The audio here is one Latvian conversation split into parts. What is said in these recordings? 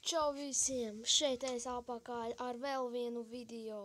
Čau visiem! Šeit es apakaļ ar vēl vienu video.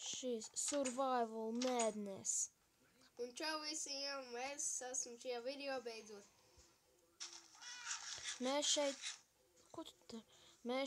Šis Survival Madness. Un čau visiem! Es esmu šajā video beidzot. Mēs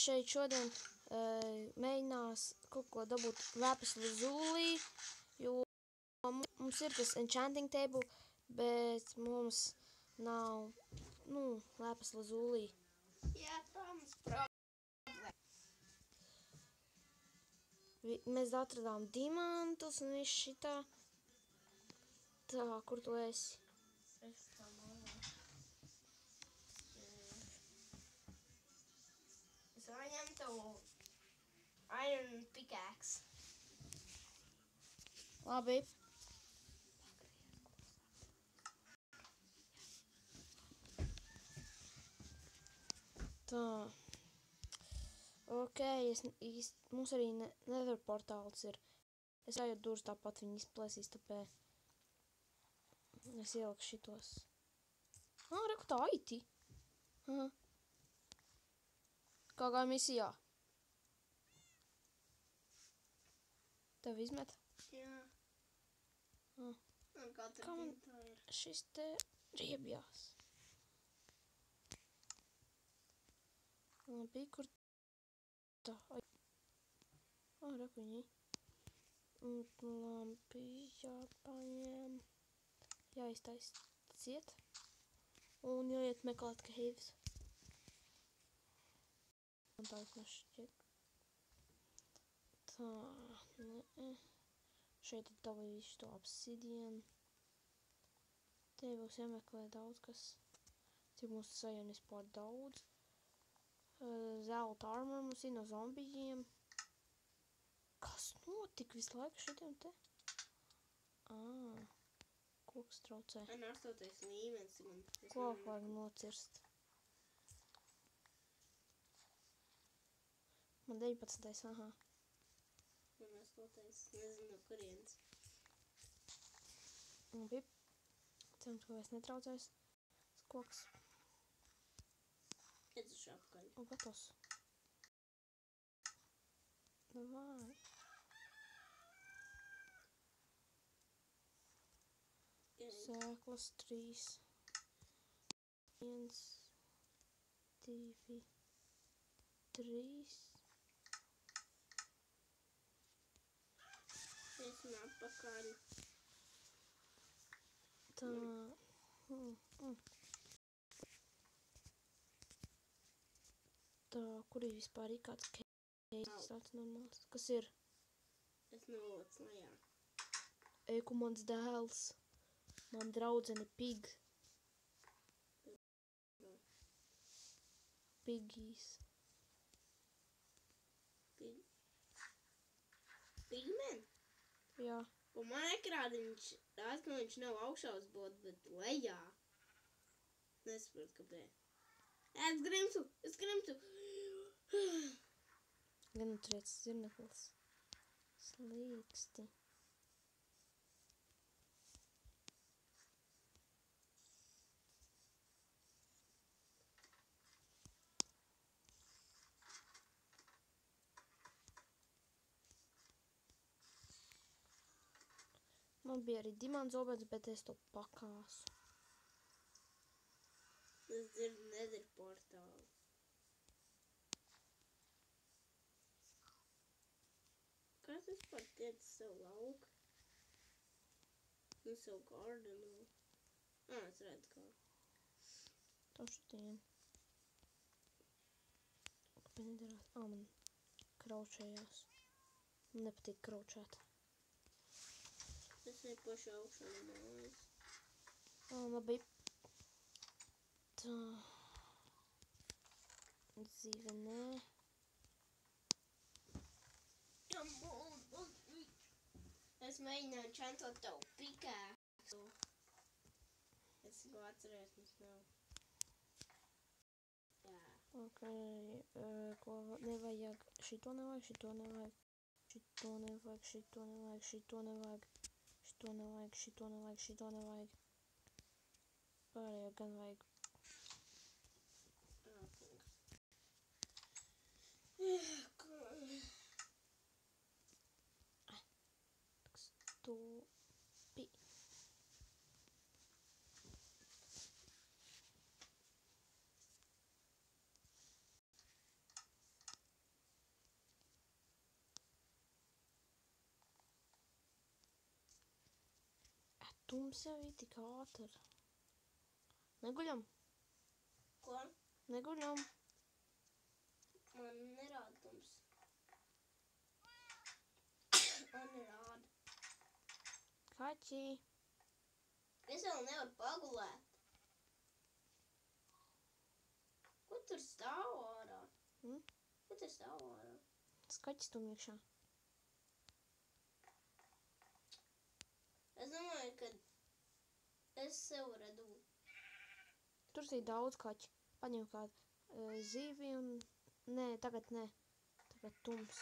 šeit šodien mēģinās kaut ko dabūt lepus lazulī, jo mums ir tas enchanting table, bet mums nav, lepus lazulī. Jā, tā mums problēma. Mēs atradām diamantus un viss šitā. Tā, kur tu esi? Es tā malā. Es paņemtu iron pickaxe. Labi. Tā. Ok, mums arī nether portāls ir. Es ejot durvis tāpat viņi izplēsīs tāpēc. Es ieliku šitos. Reku tā aiti. Kā gāja misijā? Tev izmet? Jā. Un katra Kā man tā ir. šis te riebjās? Labi, kur tā? Reku viņi. Labi, jāpaņem. Jāiztais ciet. Un jāiet meklēt caves. Man tā nešķiet. Tā, Šeit ir dabūju visu to obsidianu. Te būs jāmeklē daudz kas. Cik mums sajien vispār daudz. Zelta armor mums ir no zombijiem. Kas notika visu laiku šitiem te? Koks traucē. Man 8. līmenis. Koku vajag nocirst. Man 19. Man 8. Nezinu no kurienes. Labi. Cerams, ka vairs netraucēs. Koks. Edzuši apkaļ. Gatavs. Davai. Sēklas 3. 1, 2, 3. Esmu apakaļ. Tā. Tā, kur ir vispār kāds caves tāds normāls? Kas ir? Es nolūdz lejā. Eiku mans dēls. Man draudzene Pig. Piggies. Pigmen? Jā. Un man ekrādi viņš nav augšā uz bodu, bet lejā. Nesaprotu, kāpēc. Es grimtu! Gan turēt zirneklis. Slīksti. Man bija arī dimants zobens, bet es to pakāsu. Es dzirdu nether portālu. Kas vispār tiec savu lauku? Un savu gardenu? Es redzu kā. Tā šitien. Kāpēc nedarās? Man kraučējās. Man nepatīk kraučēt. Es nepašu augšā nemājas. Labi. Tā. Dzīve nē. Es mēģināju čantot tavu pikāksu. Es ko atceros, mums nav. Jā. Ok, ko nevajag? Šito nevajag, šito nevajag. Šito nevajag, šito nevajag, šito nevajag. Šito nevajag, šito nevajag, šito nevajag. Pārējo gan vajag. Tums jau ir tik ātri. Neguļam? Ko? Neguļam. Man nerāda tums. Man nerāda. Kaķi. Es vēl nevaru pagulēt. Ko tur stāv ārā? Ko tur stāv ārā? Skaķis tum iekšā. Es domāju, ka es sev redzu. Tur ir daudz kaķi. Paņem kādu zivi un... Nē, tagad nē. Tagad tums.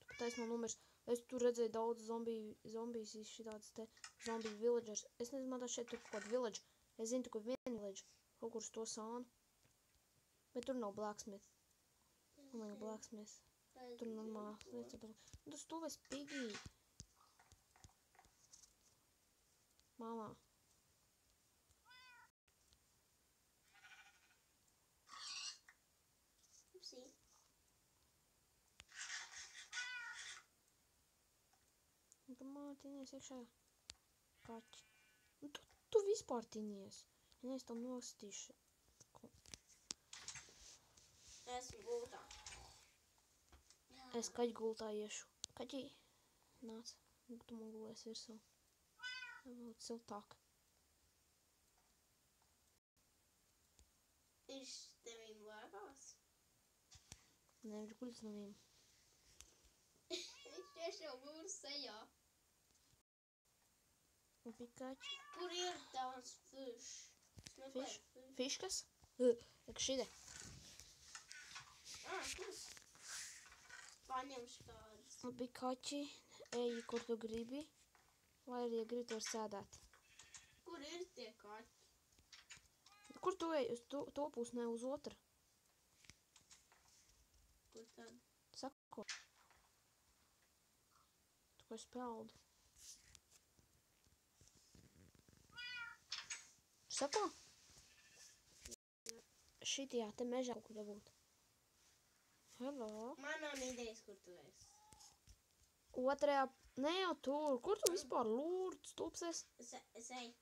Tu pat taisno numirs. Es tur redzēju daudz zombijas šitādas te zombiju villagers. Es nezinu, man tā šeit tur kaut kāda village. Es zinu tikai vienu village. Kaut kur uz to sānu. Bet tur nav blacksmith. Man vajag blacksmith. Tur normāli. Tu stūvēs pigī. Māmā. Upsī. Un tu mātīnies iekšā kaķi. Un tu vispār tīnies. Ja es tam nostīšu. Esmu gultā. Es kaķi gultā iešu. Kaķi, nāc. Tu man gulēs virsū. Varbūt siltāk. Viņš tevīm lēkās. Nē, viņš guļas no viņiem. Viņš tieši jau mūru sejā. Un bija kaķi. Kur ir tavs fish? Fish? Fiškas? Ek šide. Kur? Paņemšu kādus. Un bija kaķi. Eji, kur tu gribi. Vai arī, ja gribi, tu vari sēdēt. Kur ir tie kaķi? Kur tu ej? Uz to pusi, ne uz otru. Kur tad? Sako. Tu ko spēldu. Sako? Šitijā te mežā kaut kur dabūt. Hello. Man nav idejas, kur tu esi. Otrajā, ne jau tur. Kur tu vispār lūrt, stulpsies? Es eju.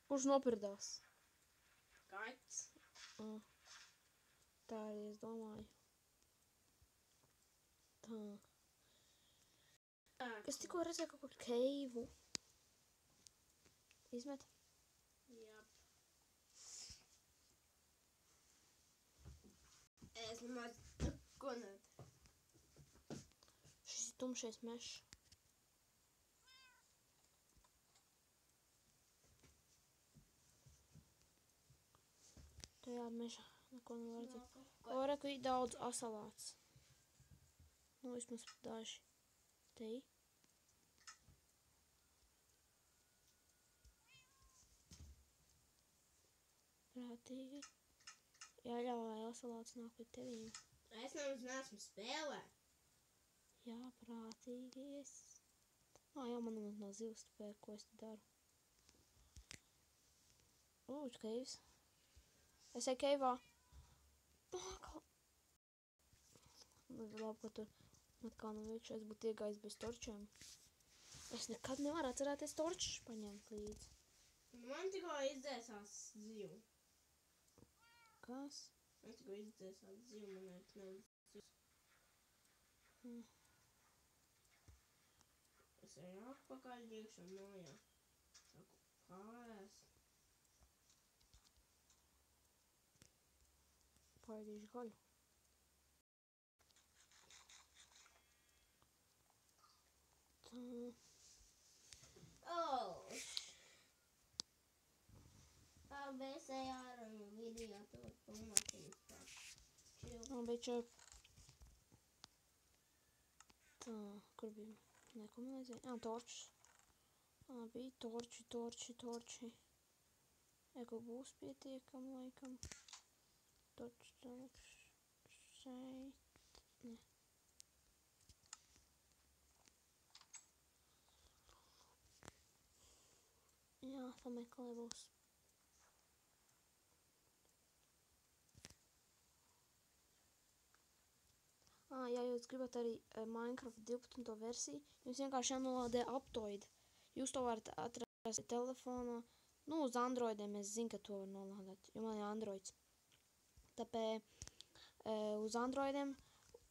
Kurš nopirdās? Kaķis. Tā arī es domāju. Tā. Es tikko redzēju kaut kur keivu. Izmet? Jā. Es nemaz ko nevaru. Šis ir tumšais mešs. Tajā mežā neko nevar redzēt. O, reku ir daudz asalāts. Nu, vismaz daži. Te ir. Prātīgi. Jāļauj, lai asalāts nāk pie tevīm. Es nemaz neesmu spēlēt. Jā, prātīgi es. Jā, man nemaz nav zivs, tāpēc, ko es te daru. Lūdzu, keivs. Es eju keivā. Labi, ka tur nekā nav iekšā, es būtu iegājis bez torčiem. Es nekad nevaru atcerēties torčus paņemt līdzi. Man tikko izdzēsās zivu. Kas? Man tikko izdzēsās zivu, man vairs nav zivs. Es eju atpakaļ iekšā mājā. Saku, pārēs. Paēdīšu gaļu. Tā. Mēs eju ārā no video, to pamatīgs tā. Labi, čau. Tā, kur bija? Neko man vajadzēja. Torčs. Bija torči. Eko būs pietiekam laikam. Torčs šeit. Ne. Jā, pameklē būs. Ja jūs gribat arī Minecraft 12. versiju, jums vienkārši jānolādē Aptoid. Jūs to varat atrast telefonā. Nu, uz Androidiem es zinu, ka to var nolādēt, jo man ir Androids. Tāpēc uz Androidiem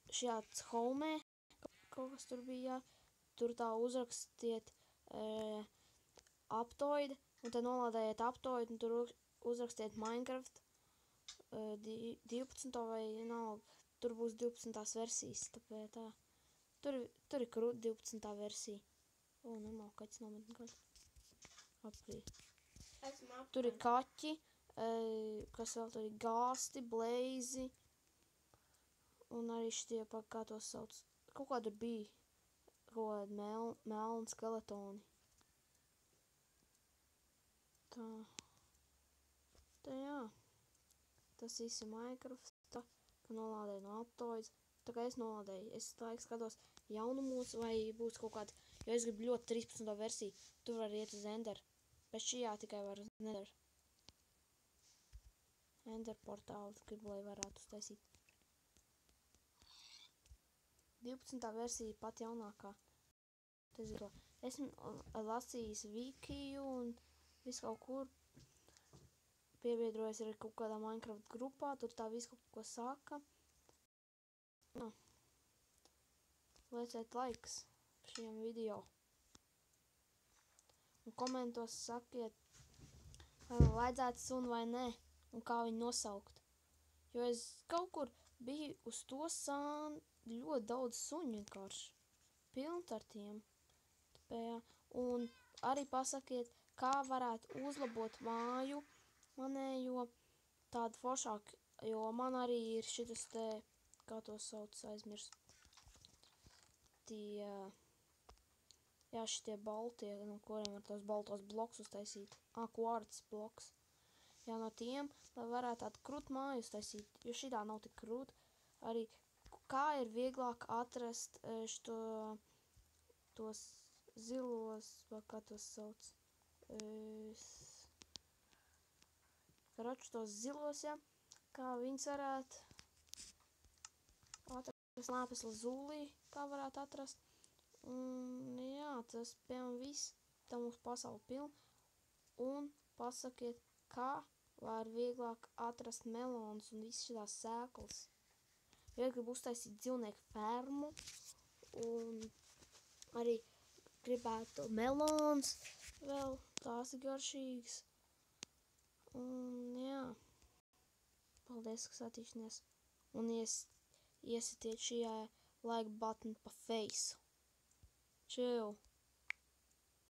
šāds Home, kaut kas tur bija, tur tā uzrakstiet Aptoid, un tad nolādējiet Aptoid, un tur uzrakstiet Minecraft 12. vai vienalga. Tur būs 12. versijas, tāpēc tā. Tur ir krūta 12. versija. Nemāk, kaķis nometni kāds. Aprīt. Tur ir kaķi, kas vēl tur ir gāsti, bleizi. Un arī šitie, kā tos sauc. Kaut kā tur bija. Kaut kādi melni skeletoni. Tā jā. Tas viss ir Minecraft. Nolādēju no Aptoids. Tā kā es nolādēju, es laiks skatos jaunumos vai būs kaut kāda, jo es gribu ļoti 13. versiju, tur var iet uz Ender. Bet šajā tikai var uz Ender. Ender portālu gribu, lai varētu uztaisīt. 12. versija pat jaunākā. Esmu lasījis Vikiju un visu kaut kur. Piebiedrojas arī kaut kādā Minecraft grupā, tur tā visu kaut ko saka. Lieciet laiks šiem video. Un komentos sakiet, vai man vajadzētu sunu vai nē, un kā viņu nosaukt. Jo es kaut kur biju uz to sānu ļoti daudz suņu vienkārši. Pilnt ar tiem. Un arī pasakiet, kā varētu uzlabot māju manējo tādu foršāku, jo man arī ir šitas te, kā to sauc, aizmirs. Šitie baltie, no kuriem var tos baltos bloks uztaisīt. Kvarts bloks. Jā, no tiem, lai varētu tādu krūtu māju uztaisīt, jo šitā nav tik krūta. Arī, kā ir vieglāk atrast tos zilos, vai kā tos sauc. Karoči tos zilos, ja, kā viņus varētu atrast, lāpes lazulī, kā varētu atrast. Jā, tas piemēram viss, tā mūsu pasauli pilna. Un pasakiet, kā var vieglāk atrast melonus un visu šitās sēklas. Jo es gribu uztaisīt dzīvnieku fermu un arī gribētu melons vēl, tās ir garšīgas. Jā, paldies, ka satīšanies. Un iesitiet šajā like button pa face. Chill.